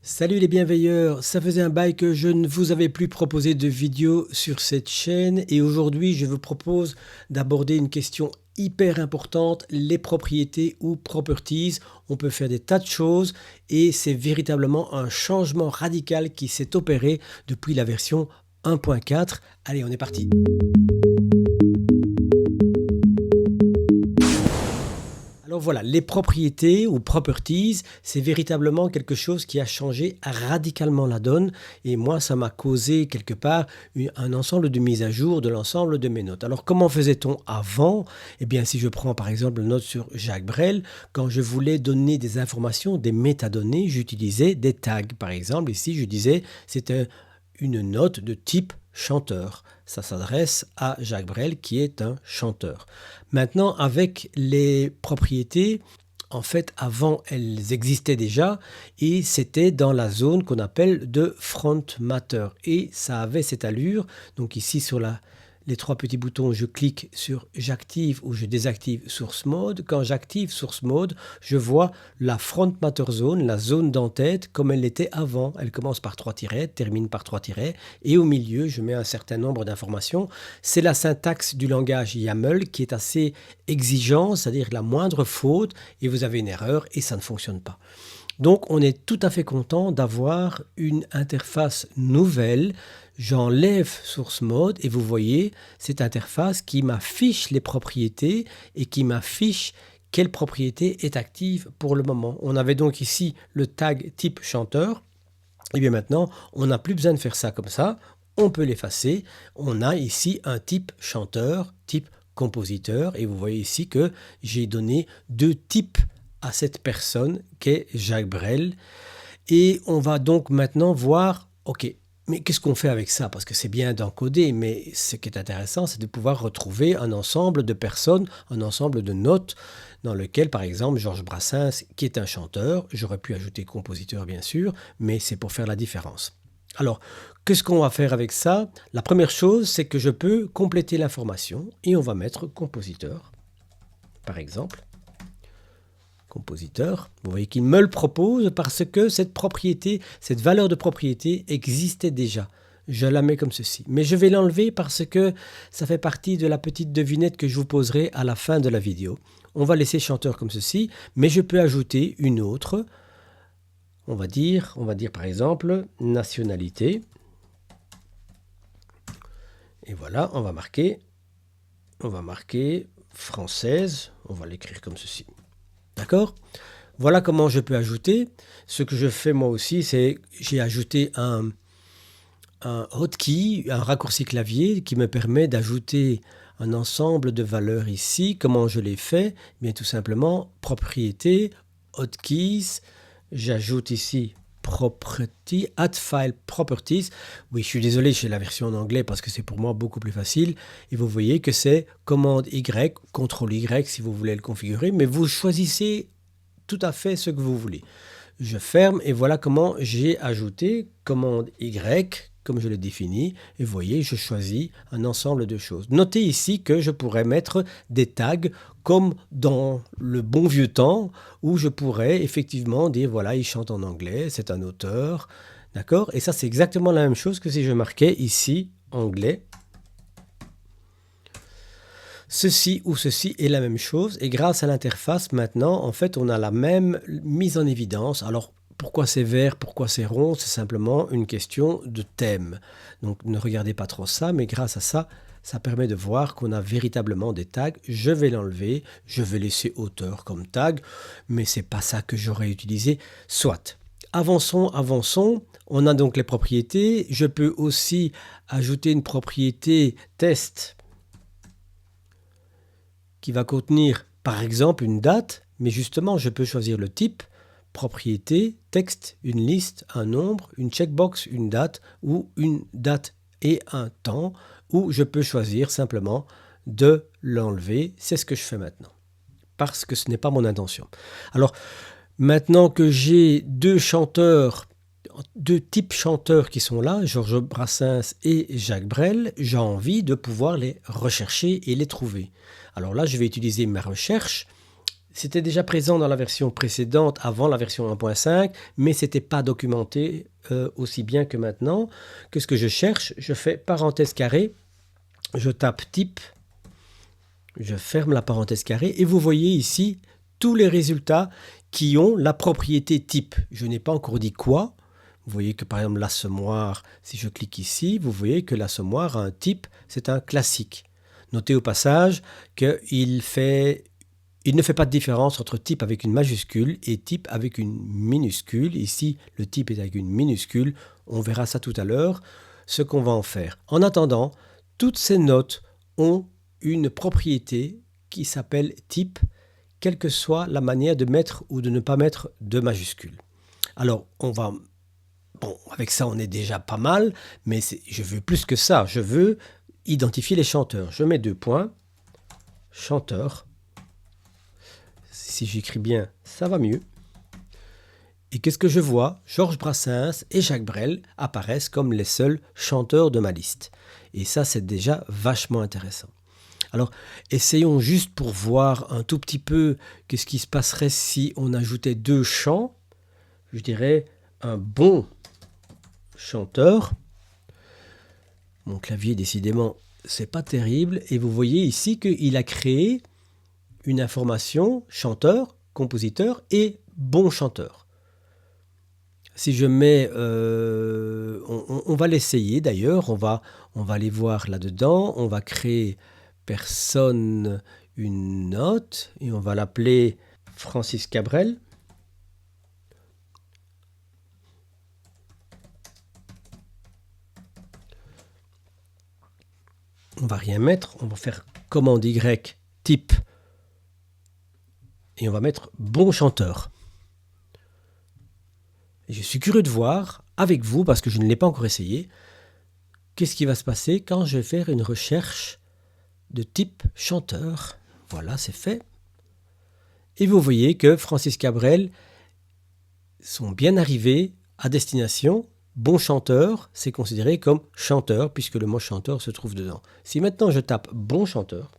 Salut les bienveilleurs, ça faisait un bail que je ne vous avais plus proposé de vidéo sur cette chaîne et aujourd'hui je vous propose d'aborder une question hyper importante, les propriétés ou properties. On peut faire des tas de choses et c'est véritablement un changement radical qui s'est opéré depuis la version 1.4. Allez, on est parti. Alors voilà, les propriétés ou properties, c'est véritablement quelque chose qui a changé radicalement la donne et moi ça m'a causé quelque part un ensemble de mises à jour de l'ensemble de mes notes. Alors comment faisait-on avant? Eh bien si je prends par exemple une note sur Jacques Brel, quand je voulais donner des informations, des métadonnées, j'utilisais des tags. Par exemple ici je disais c'était une note de type chanteur. Ça s'adresse à Jacques Brel qui est un chanteur. Maintenant, avec les propriétés, en fait, avant, elles existaient déjà et c'était dans la zone qu'on appelle de front matter. Et ça avait cette allure. Donc ici, sur les trois petits boutons, je clique sur j'active ou je désactive source mode. Quand j'active source mode, je vois la front matter zone, la zone d'entête comme elle l'était avant. Elle commence par 3 tirets, termine par 3 tirets et au milieu, je mets un certain nombre d'informations. C'est la syntaxe du langage YAML qui est assez exigeant, c'est-à-dire la moindre faute et vous avez une erreur et ça ne fonctionne pas. Donc on est tout à fait content d'avoir une interface nouvelle. J'enlève source mode et vous voyez cette interface qui m'affiche les propriétés et qui m'affiche quelle propriété est active pour le moment. On avait donc ici le tag type chanteur. Et bien maintenant, on n'a plus besoin de faire ça comme ça. On peut l'effacer. On a ici un type chanteur, type compositeur. Et vous voyez ici que j'ai donné deux types à cette personne qu'est Jacques Brel. Et on va donc maintenant voir, ok, mais qu'est-ce qu'on fait avec ça? Parce que c'est bien d'encoder, mais ce qui est intéressant, c'est de pouvoir retrouver un ensemble de personnes, un ensemble de notes dans lequel, par exemple, Georges Brassens, qui est un chanteur, j'aurais pu ajouter compositeur bien sûr, mais c'est pour faire la différence. Alors, qu'est-ce qu'on va faire avec ça? La première chose, c'est que je peux compléter l'information et on va mettre compositeur, par exemple. Compositeur. Vous voyez qu'il me le propose parce que cette propriété, cette valeur de propriété existait déjà. Je la mets comme ceci. Mais je vais l'enlever parce que ça fait partie de la petite devinette que je vous poserai à la fin de la vidéo. On va laisser chanteur comme ceci, mais je peux ajouter une autre. On va dire par exemple nationalité. Et voilà, on va marquer française. On va l'écrire comme ceci. D'accord? Voilà comment je peux ajouter. Ce que je fais moi aussi, c'est j'ai ajouté un hotkey, un raccourci clavier qui me permet d'ajouter un ensemble de valeurs ici. Comment je l'ai fait? Bien tout simplement, propriété, hotkeys, j'ajoute ici property, add file properties. Oui, je suis désolé, j'ai la version en anglais parce que c'est pour moi beaucoup plus facile. Et vous voyez que c'est commande Y, CTRL Y si vous voulez le configurer, mais vous choisissez tout à fait ce que vous voulez. Je ferme et voilà comment j'ai ajouté commande Y, comme je l'ai défini. Et vous voyez, je choisis un ensemble de choses. Notez ici que je pourrais mettre des tags comme dans le bon vieux temps où je pourrais effectivement dire voilà, il chante en anglais, c'est un auteur. D'accord? Et ça, c'est exactement la même chose que si je marquais ici anglais. Ceci ou ceci est la même chose et grâce à l'interface maintenant, en fait, on a la même mise en évidence. Alors, pourquoi c'est vert, pourquoi c'est rond? C'est simplement une question de thème. Donc, ne regardez pas trop ça, mais grâce à ça, ça permet de voir qu'on a véritablement des tags. Je vais l'enlever, je vais laisser auteur comme tag, mais c'est pas ça que j'aurais utilisé. Soit. Avançons, avançons. On a donc les propriétés. Je peux aussi ajouter une propriété test qui va contenir par exemple une date, mais justement je peux choisir le type, propriété, texte, une liste, un nombre, une checkbox, une date ou une date et un temps, ou je peux choisir simplement de l'enlever. C'est ce que je fais maintenant, parce que ce n'est pas mon intention. Alors maintenant que j'ai deux types chanteurs qui sont là, Georges Brassens et Jacques Brel, j'ai envie de pouvoir les rechercher et les trouver. Alors là, je vais utiliser ma recherche. C'était déjà présent dans la version précédente, avant la version 1.5, mais ce n'était pas documenté aussi bien que maintenant. Qu'est-ce que je cherche? Je fais parenthèse carrée, je tape type, je ferme la parenthèse carrée et vous voyez ici tous les résultats qui ont la propriété type. Je n'ai pas encore dit quoi. Vous voyez que par exemple l'assommoir, si je clique ici, vous voyez que l'assommoir a un type, c'est un classique. Notez au passage qu'il ne fait pas de différence entre type avec une majuscule et type avec une minuscule. Ici, le type est avec une minuscule. On verra ça tout à l'heure, ce qu'on va en faire. En attendant, toutes ces notes ont une propriété qui s'appelle type, quelle que soit la manière de mettre ou de ne pas mettre de majuscule. Alors, avec ça, on est déjà pas mal, mais je veux plus que ça. Je veux identifier les chanteurs. Je mets 2 points, chanteur. Si j'écris bien, ça va mieux. Et qu'est-ce que je vois? Georges Brassens et Jacques Brel apparaissent comme les seuls chanteurs de ma liste. Et ça, c'est déjà vachement intéressant. Alors, essayons juste pour voir un tout petit peu qu'est-ce qui se passerait si on ajoutait 2 chants. Je dirais un bon chanteur. Mon clavier, décidément, c'est pas terrible. Et vous voyez ici qu'il a créé une information chanteur, compositeur et bon chanteur. Si je mets, on va l'essayer d'ailleurs, on va aller voir là-dedans, on va créer personne une note et on va l'appeler Francis Cabrel. On va rien mettre, on va faire commande Y type et on va mettre bon chanteur. Et je suis curieux de voir avec vous, parce que je ne l'ai pas encore essayé, qu'est-ce qui va se passer quand je vais faire une recherche de type chanteur. Voilà, c'est fait. Et vous voyez que Francis Cabrel sont bien arrivés à destination. Bon chanteur, c'est considéré comme chanteur, puisque le mot chanteur se trouve dedans. Si maintenant je tape bon chanteur,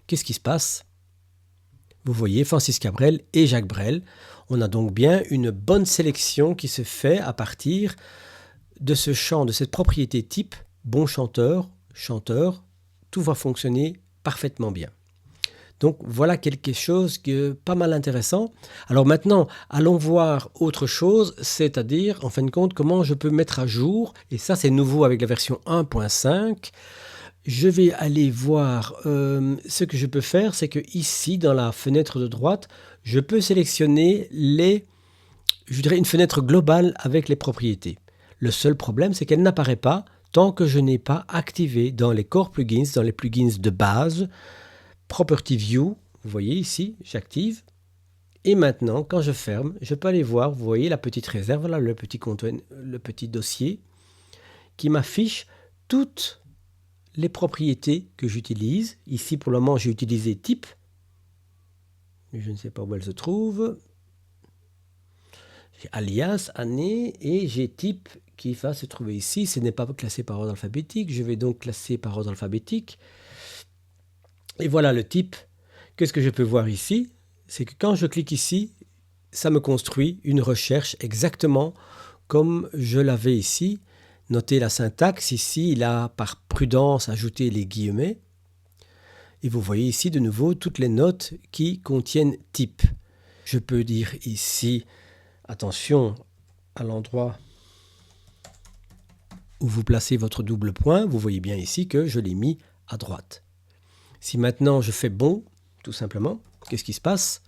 qu'est-ce qui se passe? Vous voyez Francis Cabrel et Jacques Brel. On a donc bien une bonne sélection qui se fait à partir de ce champ, de cette propriété type, bon chanteur, chanteur, tout va fonctionner parfaitement bien. Donc voilà quelque chose de pas mal intéressant. Alors maintenant, allons voir autre chose, c'est-à-dire, en fin de compte, comment je peux mettre à jour, et ça c'est nouveau avec la version 1.5. Je vais aller voir ce que je peux faire, c'est que ici, dans la fenêtre de droite, je peux sélectionner une fenêtre globale avec les propriétés. Le seul problème, c'est qu'elle n'apparaît pas tant que je n'ai pas activé dans les core plugins, dans les plugins de base, Property View. Vous voyez ici, j'active. Et maintenant, quand je ferme, je peux aller voir, vous voyez la petite réserve, là, le petit dossier, qui m'affiche toutes les propriétés que j'utilise. Ici, pour le moment, j'ai utilisé type. Je ne sais pas où elle se trouve. J'ai alias, année, et j'ai type qui va se trouver ici. Ce n'est pas classé par ordre alphabétique. Je vais donc classer par ordre alphabétique. Et voilà le type. Qu'est-ce que je peux voir ici? C'est que quand je clique ici, ça me construit une recherche exactement comme je l'avais ici. Notez la syntaxe. Ici, il a par prudence ajouté les guillemets. Et vous voyez ici de nouveau toutes les notes qui contiennent type. Je peux dire ici, attention à l'endroit où vous placez votre double point. Vous voyez bien ici que je l'ai mis à droite. Si maintenant je fais bon, tout simplement, qu'est-ce qui se passe?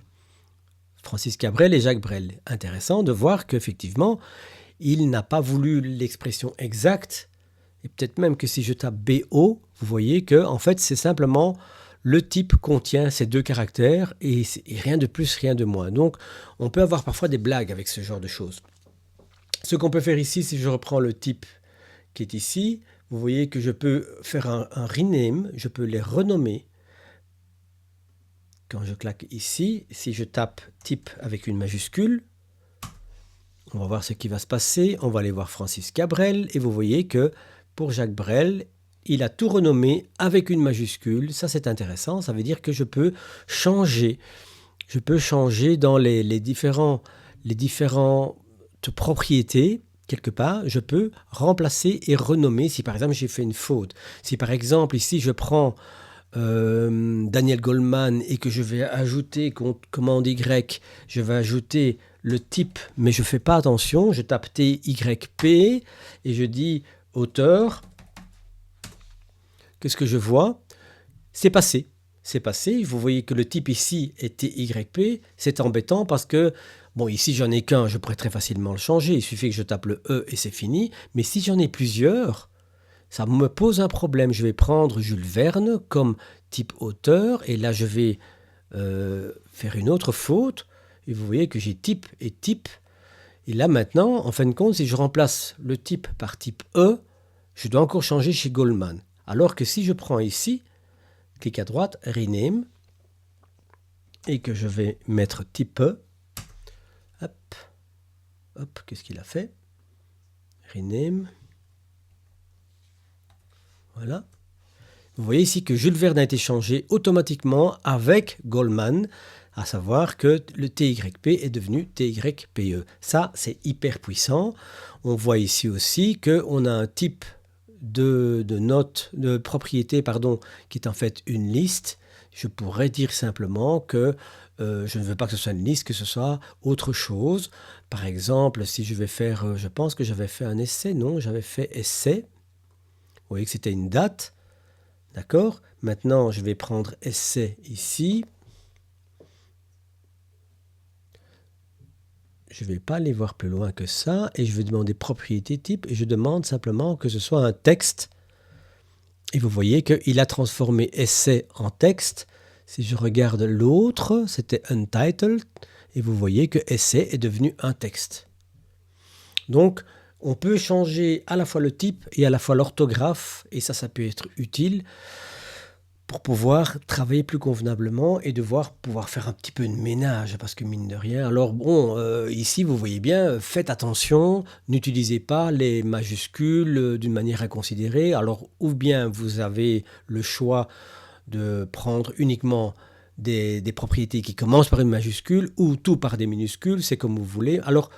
Francis Cabrel et Jacques Brel. Intéressant de voir qu'effectivement, il n'a pas voulu l'expression exacte. Et peut-être même que si je tape BO, vous voyez que en fait, c'est simplement le type contient ces 2 caractères et rien de plus, rien de moins. Donc, on peut avoir parfois des blagues avec ce genre de choses. Ce qu'on peut faire ici, si je reprends le type qui est ici, vous voyez que je peux faire un rename, je peux les renommer. Quand je claque ici, si je tape type avec une majuscule, on va voir ce qui va se passer. On va aller voir Francis Cabrel et vous voyez que pour Jacques Brel, il a tout renommé avec une majuscule. Ça, c'est intéressant. Ça veut dire que je peux changer. Je peux changer dans les différentes propriétés. Quelque part, je peux remplacer et renommer si par exemple j'ai fait une faute. Si par exemple ici je prends Daniel Goleman et que je vais ajouter commande Y, je vais ajouter le type, mais je ne fais pas attention, je tape TYP et je dis auteur. Qu'est-ce que je vois? C'est passé. C'est passé. Vous voyez que le type ici est TYP. C'est embêtant parce que, bon, ici j'en ai qu'un, je pourrais très facilement le changer. Il suffit que je tape le E et c'est fini. Mais si j'en ai plusieurs, ça me pose un problème. Je vais prendre Jules Verne comme type auteur et là je vais faire une autre faute. Et vous voyez que j'ai type et type. Et là maintenant, en fin de compte, si je remplace le type par type E, je dois encore changer chez Goleman. Alors que si je prends ici, clic à droite, Rename, et que je vais mettre type E, hop, qu'est-ce qu'il a fait? Rename. Voilà. Vous voyez ici que Jules Verne a été changé automatiquement avec Goleman, à savoir que le TYP est devenu TYPE. Ça, c'est hyper puissant. On voit ici aussi qu'on a un type de propriété, qui est en fait une liste. Je pourrais dire simplement que je ne veux pas que ce soit une liste, que ce soit autre chose. Par exemple, si je vais faire, je pense que j'avais fait un essai, non, j'avais fait essai. Vous voyez que c'était une date. D'accord? Maintenant, je vais prendre essai ici. Je ne vais pas aller voir plus loin que ça et je vais demander propriété type et je demande simplement que ce soit un texte. Et vous voyez qu'il a transformé essai en texte. Si je regarde l'autre, c'était untitled et vous voyez que essai est devenu un texte. Donc, on peut changer à la fois le type et à la fois l'orthographe et ça peut être utile pour pouvoir travailler plus convenablement et pouvoir faire un petit peu de ménage, parce que mine de rien, alors bon, ici vous voyez bien, faites attention, n'utilisez pas les majuscules d'une manière inconsidérée, alors ou bien vous avez le choix de prendre uniquement des propriétés qui commencent par une majuscule ou tout par des minuscules, c'est comme vous voulez. Alors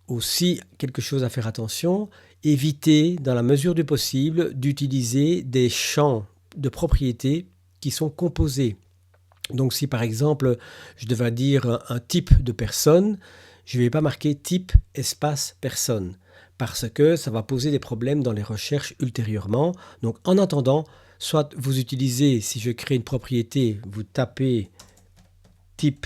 aussi, quelque chose à faire attention, évitez dans la mesure du possible d'utiliser des champs de propriétés qui sont composés. Donc si par exemple je devais dire un type de personne, je ne vais pas marquer type espace personne parce que ça va poser des problèmes dans les recherches ultérieurement. Donc en attendant, soit vous utilisez, si je crée une propriété, vous tapez type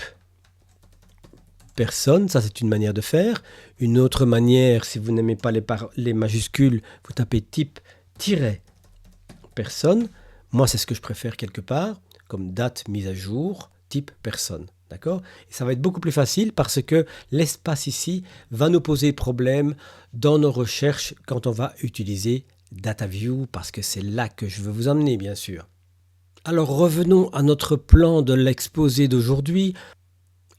personne, ça c'est une manière de faire. Une autre manière, si vous n'aimez pas les majuscules, vous tapez type-personne. Moi, c'est ce que je préfère quelque part, comme date mise à jour, type personne. D'accord? Et ça va être beaucoup plus facile parce que l'espace ici va nous poser problème dans nos recherches quand on va utiliser DataView, parce que c'est là que je veux vous emmener, bien sûr. Alors revenons à notre plan de l'exposé d'aujourd'hui.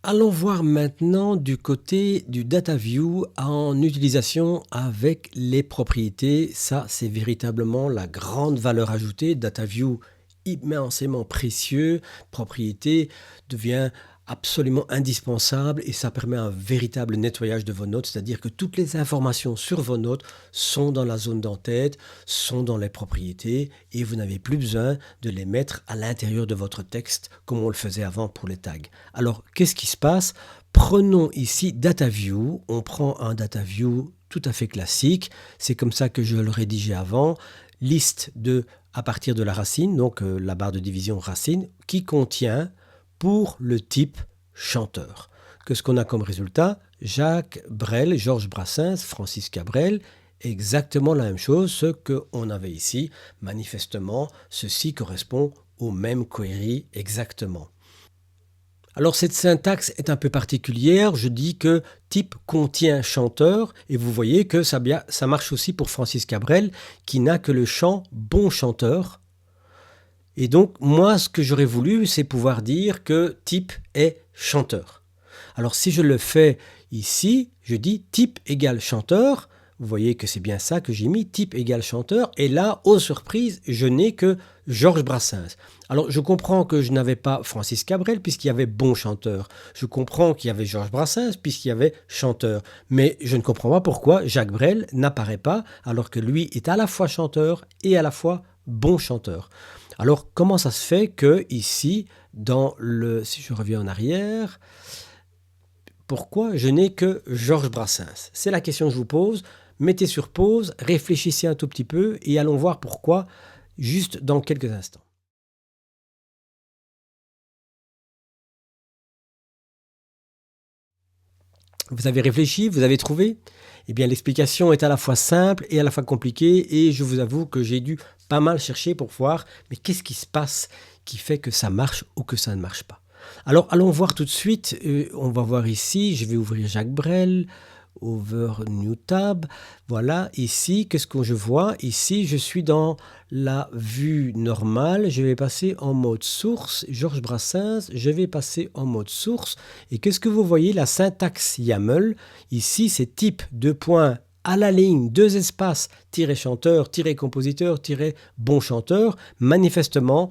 Allons voir maintenant du côté du DataView en utilisation avec les propriétés. Ça, c'est véritablement la grande valeur ajoutée. DataView, immensément précieux. Propriété devient absolument indispensable et ça permet un véritable nettoyage de vos notes, c'est-à-dire que toutes les informations sur vos notes sont dans la zone d'entête, sont dans les propriétés et vous n'avez plus besoin de les mettre à l'intérieur de votre texte comme on le faisait avant pour les tags. Alors, qu'est-ce qui se passe? Prenons ici DataView, on prend un DataView tout à fait classique, c'est comme ça que je le rédigeais avant, liste à partir de la racine, donc la barre de division racine, qui contient pour le type chanteur. Qu'est-ce qu'on a comme résultat? Jacques Brel, Georges Brassens, Francis Cabrel, exactement la même chose, ce qu'on avait ici. Manifestement, ceci correspond aux mêmes queries exactement. Alors cette syntaxe est un peu particulière, je dis que type contient chanteur, et vous voyez que ça marche aussi pour Francis Cabrel, qui n'a que le champ bon chanteur. Et donc, moi, ce que j'aurais voulu, c'est pouvoir dire que type est chanteur. Alors, si je le fais ici, je dis type égale chanteur. Vous voyez que c'est bien ça que j'ai mis, type égale chanteur. Et là, aux surprises, je n'ai que Georges Brassens. Alors, je comprends que je n'avais pas Francis Cabrel puisqu'il y avait bon chanteur. Je comprends qu'il y avait Georges Brassens puisqu'il y avait chanteur. Mais je ne comprends pas pourquoi Jacques Brel n'apparaît pas alors que lui est à la fois chanteur et à la fois bon chanteur. Alors, comment ça se fait que ici, si je reviens en arrière, pourquoi je n'ai que Georges Brassens? C'est la question que je vous pose. Mettez sur pause, réfléchissez un tout petit peu et allons voir pourquoi juste dans quelques instants. Vous avez réfléchi, vous avez trouvé? Eh bien, l'explication est à la fois simple et à la fois compliquée et je vous avoue que j'ai dû pas mal chercher pour voir, mais qu'est-ce qui se passe qui fait que ça marche ou que ça ne marche pas? Alors, allons voir tout de suite. On va voir ici, je vais ouvrir Jacques Brel. Over New Tab. Voilà, ici, qu'est-ce que je vois? Ici, je suis dans la vue normale. Je vais passer en mode source. Georges Brassens, je vais passer en mode source. Et qu'est-ce que vous voyez? La syntaxe YAML. Ici, c'est type, deux points, à la ligne, deux espaces, tiret chanteur, tiret compositeur, tiret bon chanteur. Manifestement,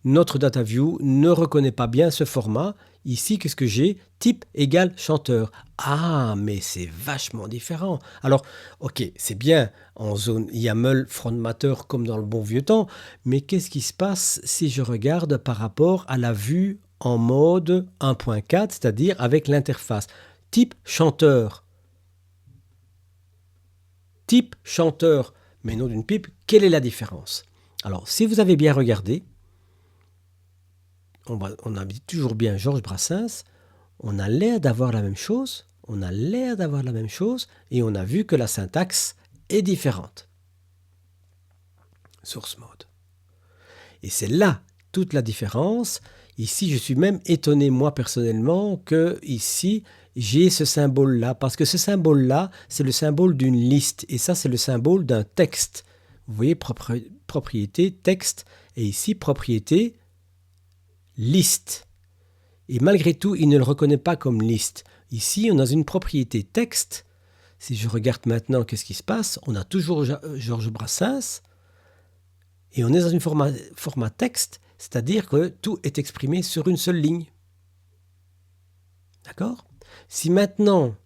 notre DataView ne reconnaît pas bien ce format. Ici, qu'est-ce que j'ai? Type égale chanteur. Ah, mais c'est vachement différent. Alors, ok, c'est bien en zone YAML formateur comme dans le bon vieux temps, mais qu'est-ce qui se passe si je regarde par rapport à la vue en mode 1.4, c'est-à-dire avec l'interface? Type chanteur. Type chanteur, mais non d'une pipe, quelle est la différence? Alors, si vous avez bien regardé, on a toujours bien Georges Brassens, on a l'air d'avoir la même chose, et on a vu que la syntaxe est différente. Source mode. Et c'est là toute la différence. Ici, je suis même étonné, moi personnellement, que ici, j'ai ce symbole-là, parce que ce symbole-là, c'est le symbole d'une liste, et ça, c'est le symbole d'un texte. Vous voyez, propriété, texte, et ici, propriété, liste. Et malgré tout, il ne le reconnaît pas comme liste. Ici, on a une propriété texte. Si je regarde maintenant, qu'est-ce qui se passe? On a toujours Georges Brassens et on est dans un format texte, c'est-à-dire que tout est exprimé sur une seule ligne. D'accord? Si maintenant,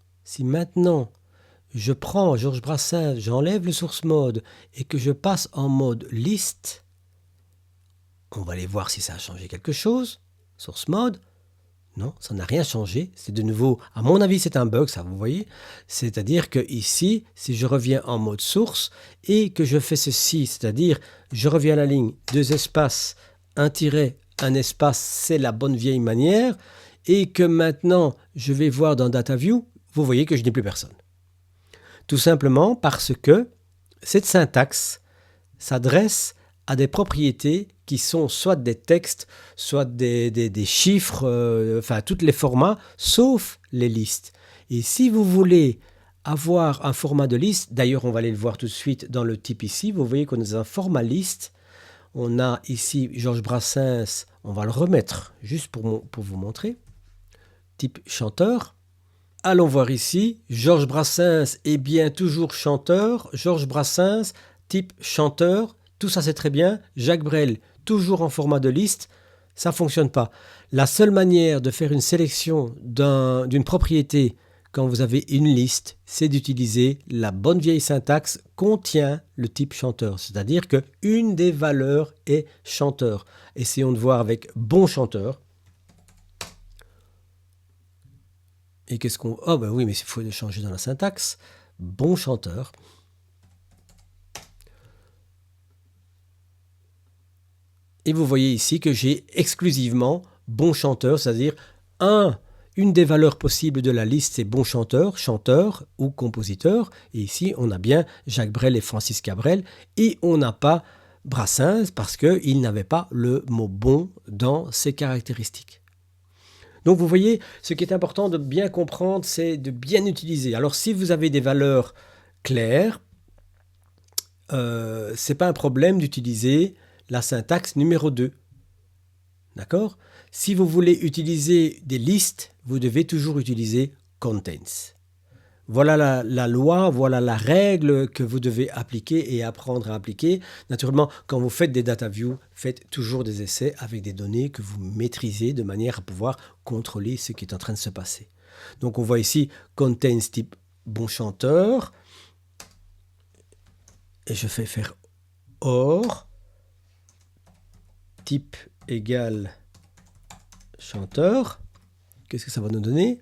je prends Georges Brassens, j'enlève le source mode et que je passe en mode liste, on va aller voir si ça a changé quelque chose. Source mode, non, ça n'a rien changé. C'est de nouveau, à mon avis, c'est un bug, ça, vous voyez. C'est-à-dire que ici, si je reviens en mode source et que je fais ceci, c'est-à-dire je reviens à la ligne, deux espaces, un tiret, un espace, c'est la bonne vieille manière, et que maintenant je vais voir dans DataView, vous voyez que je n'ai plus personne. Tout simplement parce que cette syntaxe s'adresse à des propriétés qui sont soit des textes, soit des chiffres, enfin tous les formats, sauf les listes. Et si vous voulez avoir un format de liste, d'ailleurs on va aller le voir tout de suite dans le type ici, vous voyez qu'on est dans un format liste. On a ici Georges Brassens, on va le remettre juste pour vous montrer. Type chanteur. Allons voir ici, Georges Brassens est bien toujours chanteur. Georges Brassens, type chanteur. Tout ça, c'est très bien. Jacques Brel, toujours en format de liste. Ça ne fonctionne pas. La seule manière de faire une sélection d'une propriété quand vous avez une liste, c'est d'utiliser la bonne vieille syntaxe contient le type chanteur. C'est-à-dire qu'une des valeurs est chanteur. Essayons de voir avec bon chanteur. Et qu'est-ce qu'on... Oh ben oui, mais il faut changer dans la syntaxe. Bon chanteur. Et vous voyez ici que j'ai exclusivement bon chanteur, c'est-à-dire une des valeurs possibles de la liste, c'est bon chanteur, chanteur ou compositeur. Et ici, on a bien Jacques Brel et Francis Cabrel. Et on n'a pas Brassens parce qu'il n'avait pas le mot bon dans ses caractéristiques. Donc vous voyez, ce qui est important de bien comprendre, c'est de bien utiliser. Alors si vous avez des valeurs claires, ce n'est pas un problème d'utiliser la syntaxe numéro 2. D'accord? Si vous voulez utiliser des listes, vous devez toujours utiliser contains. Voilà la loi, voilà la règle que vous devez appliquer et apprendre à appliquer. Naturellement, quand vous faites des data views, faites toujours des essais avec des données que vous maîtrisez de manière à pouvoir contrôler ce qui est en train de se passer. Donc on voit ici contains type bon chanteur. Et je fais faire or type égale chanteur. Qu'est-ce que ça va nous donner?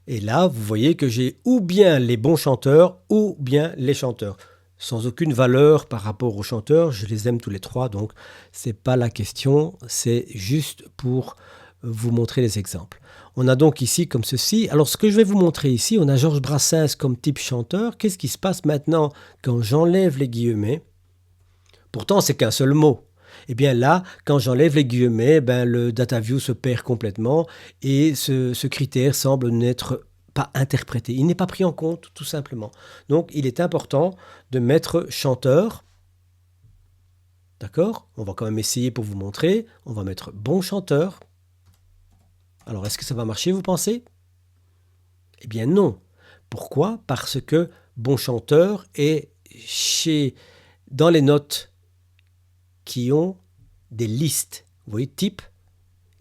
Et là, vous voyez que j'ai ou bien les bons chanteurs ou bien les chanteurs. Sans aucune valeur par rapport aux chanteurs, je les aime tous les trois, donc c'est pas la question, c'est juste pour vous montrer les exemples. On a donc ici comme ceci. Alors ce que je vais vous montrer ici, on a Georges Brassens comme type chanteur. Qu'est-ce qui se passe maintenant quand j'enlève les guillemets? Pourtant, c'est qu'un seul mot. Eh bien là, quand j'enlève les guillemets, le data view se perd complètement et ce critère semble n'être pas interprété. Il n'est pas pris en compte, tout simplement. Donc, il est important de mettre chanteur. D'accord? On va quand même essayer pour vous montrer. On va mettre bon chanteur. Alors, est-ce que ça va marcher, vous pensez? Eh bien non. Pourquoi? Parce que bon chanteur est dans les notes qui ont des listes. Vous voyez, type,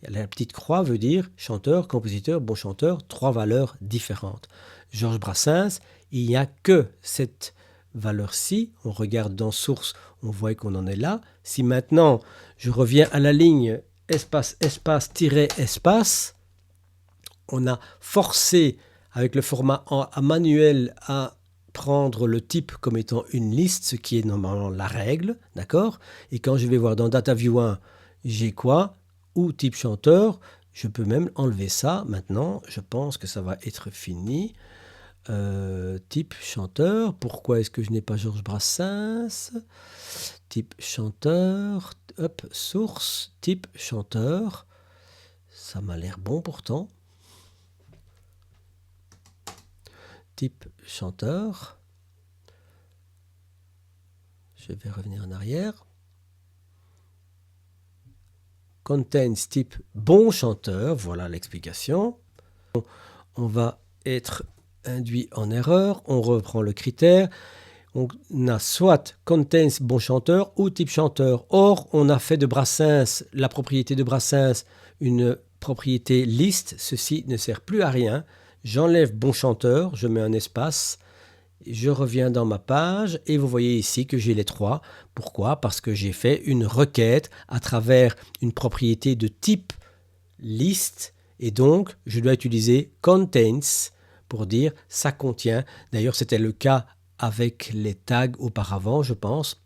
la petite croix veut dire chanteur, compositeur, bon chanteur, trois valeurs différentes. Georges Brassens, il n'y a que cette valeur-ci. On regarde dans source, on voit qu'on en est là. Si maintenant, je reviens à la ligne espace, espace, tiret, espace, on a forcé avec le format manuel à prendre le type comme étant une liste, ce qui est normalement la règle, d'accord? Et quand je vais voir dans Data View 1, j'ai quoi? Ou type chanteur, je peux même enlever ça. Maintenant, je pense que ça va être fini. Type chanteur, pourquoi est-ce que je n'ai pas Georges Brassens? Type chanteur, hop, source, type chanteur. Ça m'a l'air bon pourtant. Type chanteur. Je vais revenir en arrière. Contains type bon chanteur, voilà l'explication. On va être induit en erreur, on reprend le critère. On a soit contains bon chanteur ou type chanteur. Or, on a fait de Brassens, la propriété de Brassens, une propriété liste. Ceci ne sert plus à rien. J'enlève bon chanteur, je mets un espace. Je reviens dans ma page et vous voyez ici que j'ai les trois. Pourquoi? Parce que j'ai fait une requête à travers une propriété de type liste et donc je dois utiliser contains pour dire ça contient. D'ailleurs, c'était le cas avec les tags auparavant, je pense,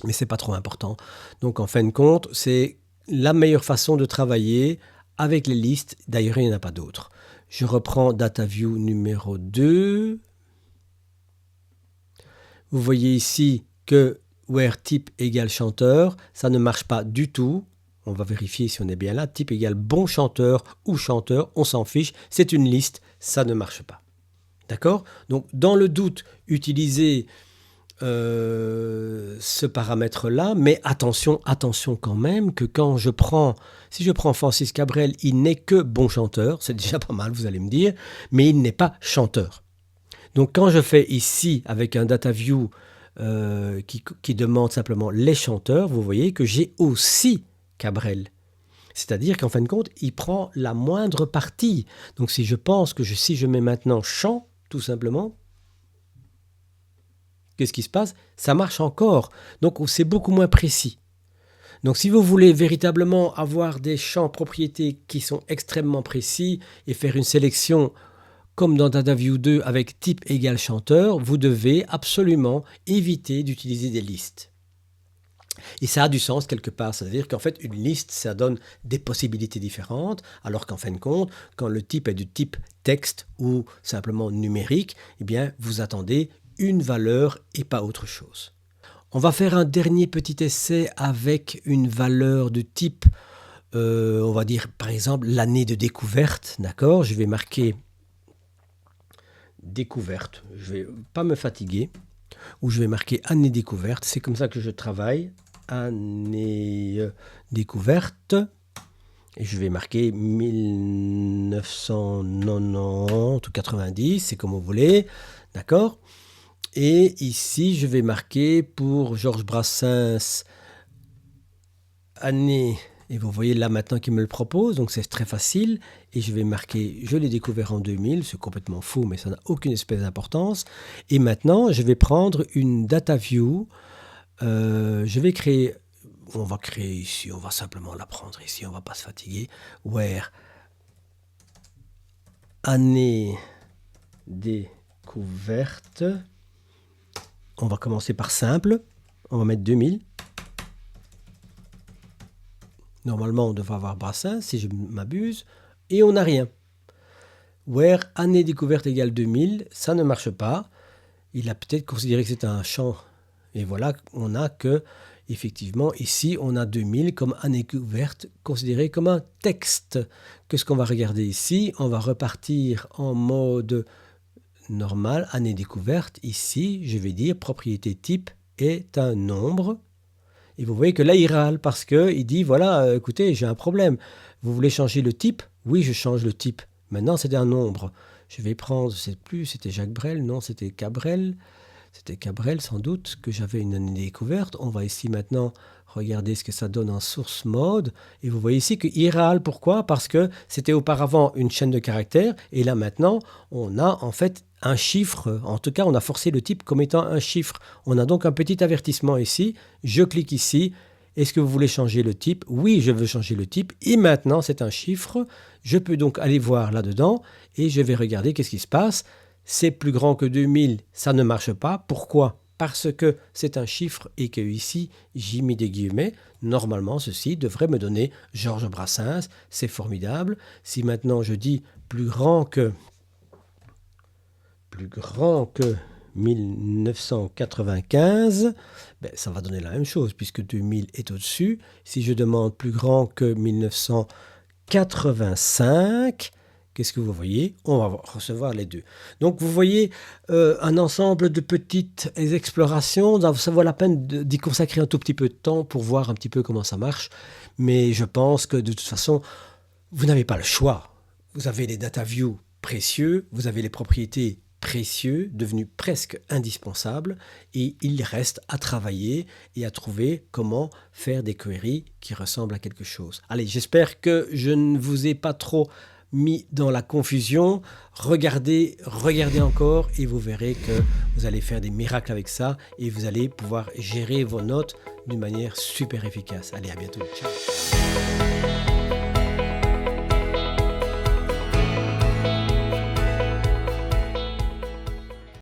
mais c'est pas trop important. Donc en fin de compte, c'est la meilleure façon de travailler avec les listes. D'ailleurs, il n'y en a pas d'autre. Je reprends Data View numéro 2. Vous voyez ici que where type égale chanteur, ça ne marche pas du tout. On va vérifier si on est bien là. Type égale bon chanteur ou chanteur, on s'en fiche. C'est une liste, ça ne marche pas. D'accord? Donc, dans le doute, utilisez ce paramètre-là, mais attention quand même que si je prends Francis Cabrel, il n'est que bon chanteur, c'est déjà pas mal, vous allez me dire, mais il n'est pas chanteur. Donc quand je fais ici avec un data view qui demande simplement les chanteurs, vous voyez que j'ai aussi Cabrel. C'est-à-dire qu'en fin de compte, il prend la moindre partie. Donc si je pense que si je mets maintenant chant, tout simplement, qu'est-ce qui se passe? Ça marche encore. Donc c'est beaucoup moins précis. Donc si vous voulez véritablement avoir des champs propriétés qui sont extrêmement précis et faire une sélection comme dans Data View 2 avec type égale chanteur, vous devez absolument éviter d'utiliser des listes. Et ça a du sens quelque part, c'est-à-dire qu'en fait une liste, ça donne des possibilités différentes, alors qu'en fin de compte, quand le type est du type texte ou simplement numérique, eh bien vous attendez une valeur et pas autre chose. On va faire un dernier petit essai avec une valeur de type, on va dire par exemple l'année de découverte, d'accord? Je vais marquer découverte, je ne vais pas me fatiguer, ou je vais marquer année découverte, c'est comme ça que je travaille. année découverte. Et je vais marquer 1990 ou 90, c'est comme vous voulez. D'accord ? Et ici, je vais marquer pour Georges Brassens, année, et vous voyez là maintenant qu'il me le propose, donc c'est très facile. Et je vais marquer, je l'ai découvert en 2000, c'est complètement faux, mais ça n'a aucune espèce d'importance. Et maintenant, je vais prendre une data view. Je vais créer, on va créer ici, on va simplement la prendre ici, on ne va pas se fatiguer. Where année découverte. On va commencer par simple. On va mettre 2000. Normalement, on devrait avoir Brassens, si je m'abuse. Et on n'a rien. Where année découverte égale 2000, ça ne marche pas. Il a peut-être considéré que c'est un champ. Et voilà, on a que, effectivement, ici, on a 2000 comme année découverte, considéré comme un texte. Qu'est-ce qu'on va regarder ici ? On va repartir en mode normal, année découverte. Ici, je vais dire propriété type est un nombre. Et vous voyez que là, il râle parce qu'il dit, voilà, écoutez, j'ai un problème. Vous voulez changer le type ? Oui, je change le type. Maintenant, c'est un nombre. Je vais prendre, je ne sais plus, c'était Jacques Brel, non, c'était Cabrel. C'était Cabrel, sans doute, que j'avais une année découverte. On va ici maintenant regarder ce que ça donne en source mode. Et vous voyez ici qu'il râle. Pourquoi ? Parce que c'était auparavant une chaîne de caractères. Et là, maintenant, on a en fait un chiffre. En tout cas, on a forcé le type comme étant un chiffre. On a donc un petit avertissement ici. Je clique ici. Est-ce que vous voulez changer le type ? Oui, je veux changer le type. Et maintenant, c'est un chiffre. Je peux donc aller voir là-dedans et je vais regarder qu'est-ce qui se passe. C'est plus grand que 2000, ça ne marche pas. Pourquoi ? Parce que c'est un chiffre et que ici, j'ai mis des guillemets. Normalement, ceci devrait me donner Georges Brassens. C'est formidable. Si maintenant je dis plus grand que 1995, ben, ça va donner la même chose puisque 2000 est au-dessus. Si je demande plus grand que 1985, qu'est-ce que vous voyez ? On va recevoir les deux. Donc vous voyez un ensemble de petites explorations. Ça vaut la peine d'y consacrer un tout petit peu de temps pour voir un petit peu comment ça marche. Mais je pense que de toute façon, vous n'avez pas le choix. Vous avez les data views précieux, vous avez les propriétés précieux, devenus presque indispensables, et il reste à travailler et à trouver comment faire des queries qui ressemblent à quelque chose. Allez, j'espère que je ne vous ai pas trop mis dans la confusion. Regardez encore et vous verrez que vous allez faire des miracles avec ça et vous allez pouvoir gérer vos notes d'une manière super efficace. Allez, à bientôt. Ciao.